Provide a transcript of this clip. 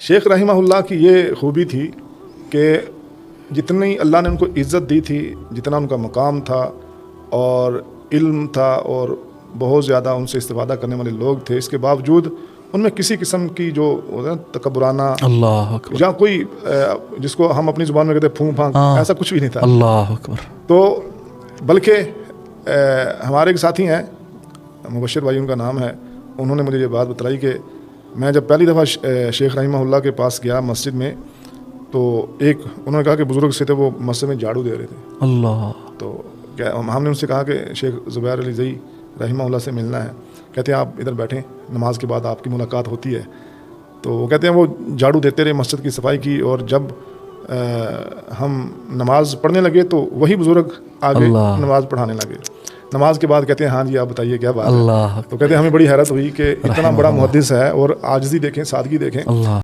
शेख रहिमहुल्लाह की ये खूबी थी कि जितनी अल्लाह ने उनको इज़्ज़त दी थी, जितना उनका मकाम था और इल्म था और बहुत ज़्यादा उनसे इस्तिफ़ादा करने वाले लोग थे, इसके बावजूद उनमें किसी किस्म की जो तकब्बुराना अल्लाह अकबर, या कोई जिसको हम अपनी ज़ुबान में कहते हैं फूं फांक, ऐसा कुछ भी नहीं था। अल्लाह अकबर। तो बल्कि हमारे एक साथी हैं, मुबशिर भाई उनका नाम है, उन्होंने मुझे ये बात बताई कि मैं जब पहली दफ़ा शेख रहिमहुल्लाह के पास गया मस्जिद में, तो एक उन्होंने कहा कि बुज़ुर्ग से थे, वो मस्जिद में झाड़ू दे रहे थे। अल्लाह। तो क्या हमने उनसे कहा कि शेख ज़ुबैर अली ज़ई रहिमहुल्लाह से मिलना है। कहते हैं आप इधर बैठें, नमाज के बाद आपकी मुलाकात होती है। तो वो कहते हैं वो झाड़ू देते रहे, मस्जिद की सफाई की, और जब हम नमाज पढ़ने लगे तो वही बुज़ुर्ग आगे नमाज पढ़ाने लगे। नमाज के बाद कहते हैं हाँ जी आप बताइए क्या बात है। तो कहते हैं हमें बड़ी हैरत हुई कि इतना बड़ा मुहद्दिस है और आजिज़ी देखें, सादगी देखें।